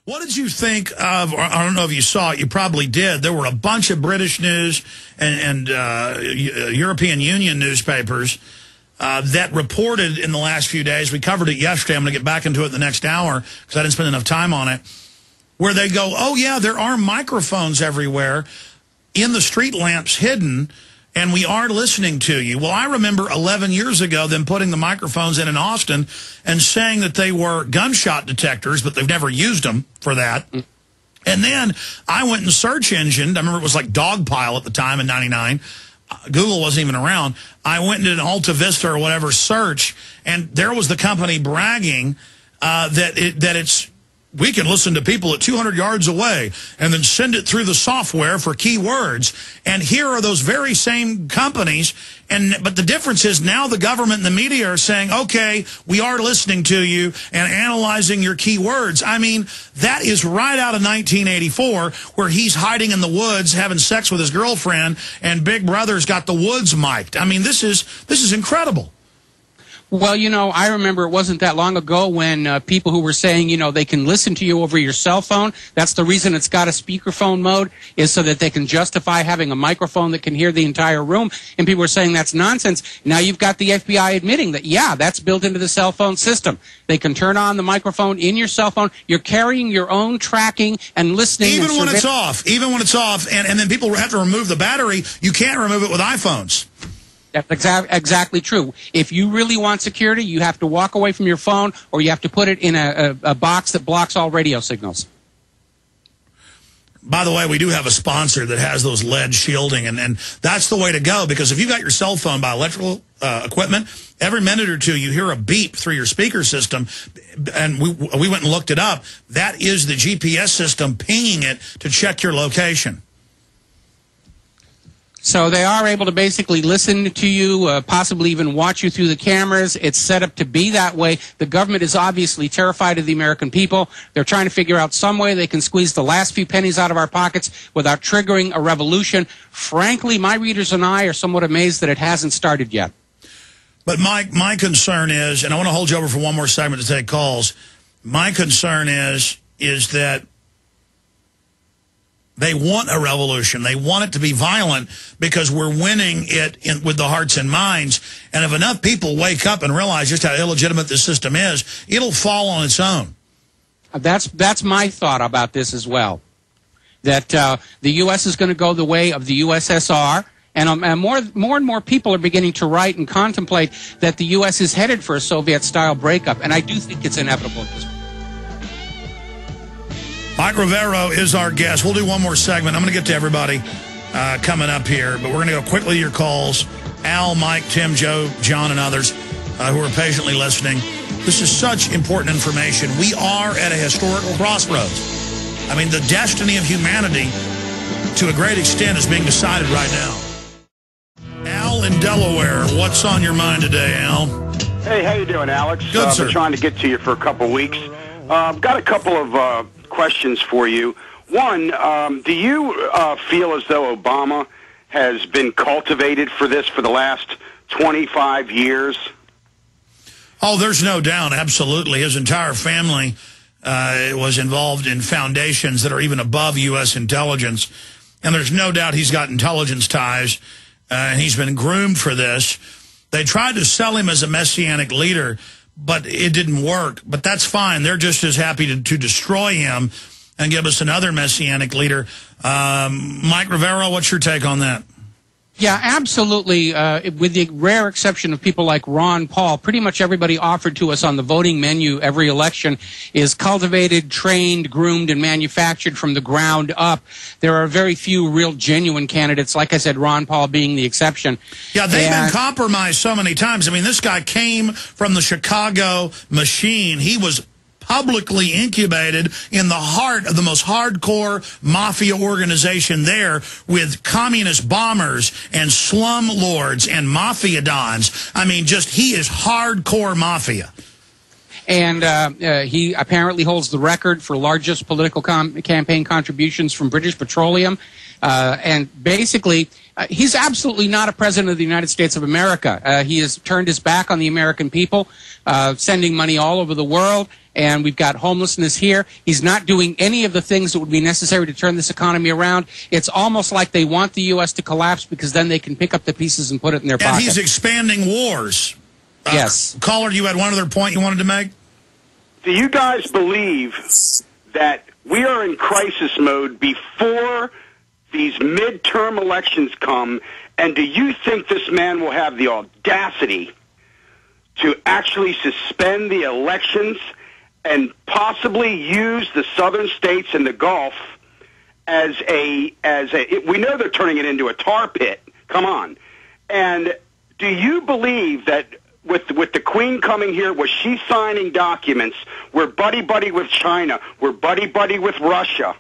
What did you think of, or I don't know if you saw it, you probably did, there were a bunch of British news and European Union newspapers that reported in the last few days, we covered it yesterday, I'm going to get back into it the next hour because I didn't spend enough time on it, where they go, oh yeah, there are microphones everywhere in the street lamps hidden, and we are listening to you. Well, I remember 11 years ago them putting the microphones in Austin and saying that they were gunshot detectors, but they've never used them for that. And then I went in search engine. I remember it was like Dogpile at the time in '99. Google wasn't even around. I went into an Alta Vista or whatever search, and there was the company bragging that we can listen to people at 200 yards away and then send it through the software for keywords. And here are those very same companies. But the difference is now the government and the media are saying, okay, we are listening to you and analyzing your keywords. I mean, that is right out of 1984, where he's hiding in the woods having sex with his girlfriend and Big Brother's got the woods mic'd. I mean, this is incredible. Well, you know, I remember it wasn't that long ago when people who were saying, you know, they can listen to you over your cell phone. That's the reason it's got a speakerphone mode, is so that they can justify having a microphone that can hear the entire room. And people were saying that's nonsense. Now you've got the FBI admitting that, yeah, that's built into the cell phone system. They can turn on the microphone in your cell phone. You're carrying your own tracking and listening. Even when it's off. Even when it's off. And then people have to remove the battery. You can't remove it with iPhones. That's exactly true. If you really want security, you have to walk away from your phone, or you have to put it in a box that blocks all radio signals. By the way, we do have a sponsor that has those LED shielding, and that's the way to go, because if you've got your cell phone by electrical equipment, every minute or two you hear a beep through your speaker system, and we went and looked it up. That is the GPS system pinging it to check your location. So they are able to basically listen to you, possibly even watch you through the cameras. It's set up to be that way. The government is obviously terrified of the American people. They're trying to figure out some way they can squeeze the last few pennies out of our pockets without triggering a revolution. Frankly, my readers and I are somewhat amazed that it hasn't started yet. But my concern is, and I want to hold you over for one more segment to take calls, my concern is that they want a revolution. They want it to be violent because we're winning it with the hearts and minds. And if enough people wake up and realize just how illegitimate this system is, it'll fall on its own. That's my thought about this as well. That the U.S. is going to go the way of the USSR. And more and more people are beginning to write and contemplate that the U.S. is headed for a Soviet-style breakup. And I do think it's inevitable at this point. Mike Rivero is our guest. We'll do one more segment. I'm going to get to everybody coming up here, but we're going to go quickly to your calls. Al, Mike, Tim, Joe, John, and others who are patiently listening. This is such important information. We are at a historical crossroads. I mean, the destiny of humanity, to a great extent, is being decided right now. Al in Delaware, what's on your mind today, Al? Hey, how you doing, Alex? Good, sir. I've been trying to get to you for a couple weeks. Got a couple of questions for you. One, do you feel as though Obama has been cultivated for this for the last 25 years? Oh, there's no doubt. Absolutely. His entire family was involved in foundations that are even above U.S. intelligence. And there's no doubt he's got intelligence ties, and he's been groomed for this. They tried to sell him as a messianic leader, but it didn't work. But that's fine. They're just as happy to destroy him and give us another messianic leader. Mike Rivero, what's your take on that? Yeah, absolutely. With the rare exception of people like Ron Paul, pretty much everybody offered to us on the voting menu every election is cultivated, trained, groomed, and manufactured from the ground up. There are very few real genuine candidates, like I said, Ron Paul being the exception. Yeah, they've been compromised so many times. I mean, this guy came from the Chicago machine. He was publicly incubated in the heart of the most hardcore mafia organization there, with communist bombers and slum lords and mafia dons. I mean, he is hardcore mafia. And he apparently holds the record for largest political campaign contributions from British Petroleum. And basically, he's absolutely not a president of the United States of America. He has turned his back on the American people, sending money all over the world. and we've got homelessness here. He's not doing any of the things that would be necessary to turn this economy around. It's almost like they want the U.S. to collapse because then they can pick up the pieces and put it in their pocket. And he's expanding wars. Yes. Caller, you had one other point you wanted to make? Do you guys believe that we are in crisis mode before these midterm elections come, and do you think this man will have the audacity to actually suspend the elections and possibly use the southern states and the Gulf as a we know they're turning it into a tar pit. Come on. And do you believe that with the Queen coming here, was she signing documents, we're buddy-buddy with China, we're buddy-buddy with Russia?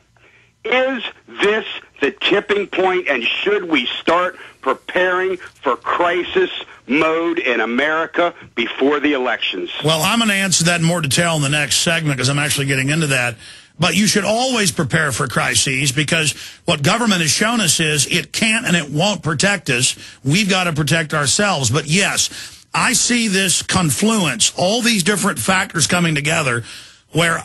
Is this the tipping point, and should we start preparing for crisis mode in America before the elections? Well, I'm going to answer that in more detail in the next segment because I'm actually getting into that. But you should always prepare for crises because what government has shown us is it can't and it won't protect us. We've got to protect ourselves. But yes, I see this confluence, all these different factors coming together where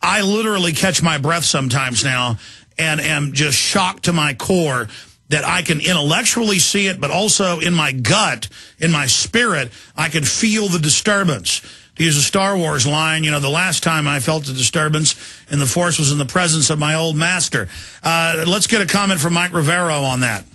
I literally catch my breath sometimes now and am just shocked to my core that I can intellectually see it, but also in my gut, in my spirit, I can feel the disturbance. To use a Star Wars line, you know, the last time I felt a disturbance in the Force was in the presence of my old master. Let's get a comment from Mike Rivero on that.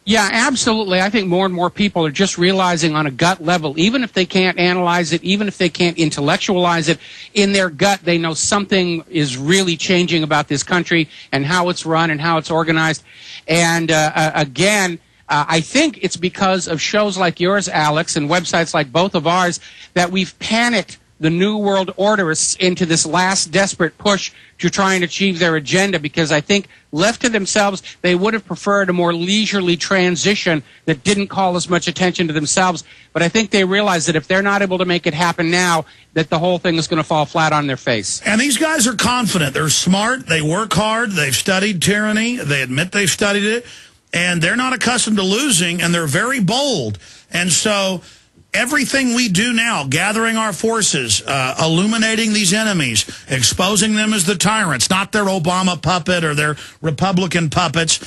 Yeah, absolutely. I think more and more people are just realizing on a gut level, even if they can't analyze it, even if they can't intellectualize it, in their gut they know something is really changing about this country and how it's run and how it's organized. And again, I think it's because of shows like yours, Alex, and websites like both of ours that we've panicked the New World Orderists into this last desperate push to try and achieve their agenda, because I think left to themselves, they would have preferred a more leisurely transition that didn't call as much attention to themselves. But I think they realize that if they're not able to make it happen now, that the whole thing is going to fall flat on their face. And these guys are confident. They're smart. They work hard. They've studied tyranny. They admit they've studied it. And they're not accustomed to losing, and they're very bold. And so everything we do now, gathering our forces, illuminating these enemies, exposing them as the tyrants, not their Obama puppet or their Republican puppets,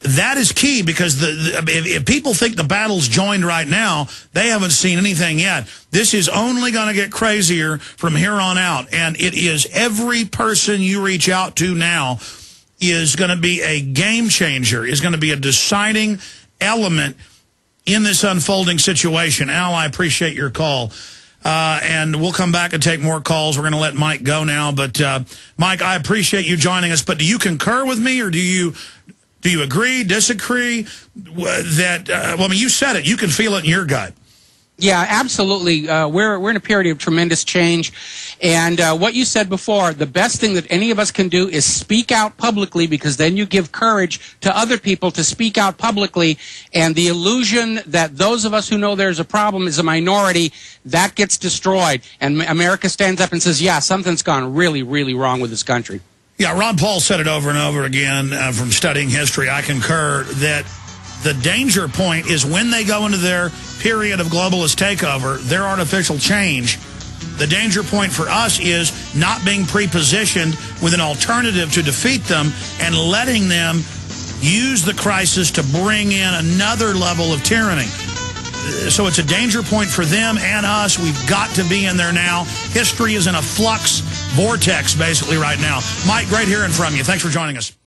that is key, because if people think the battle's joined right now, they haven't seen anything yet. This is only going to get crazier from here on out, and it is every person you reach out to now is going to be a game changer, is going to be a deciding element in this unfolding situation. Al, I appreciate your call. And we'll come back and take more calls. We're going to let Mike go now. But, Mike, I appreciate you joining us. But do you concur with me, or do you agree, disagree that, well, I mean, you said it. You can feel it in your gut. Yeah, absolutely. We're in a period of tremendous change. And what you said before, the best thing that any of us can do is speak out publicly, because then you give courage to other people to speak out publicly. And the illusion that those of us who know there's a problem is a minority, that gets destroyed. And America stands up and says, yeah, something's gone really, really wrong with this country. Yeah, Ron Paul said it over and over again from studying history. I concur that the danger point is when they go into their period of globalist takeover, their artificial change. The danger point for us is not being prepositioned with an alternative to defeat them and letting them use the crisis to bring in another level of tyranny. So it's a danger point for them and us. We've got to be in there now. History is in a flux vortex, basically, right now. Mike, great hearing from you. Thanks for joining us.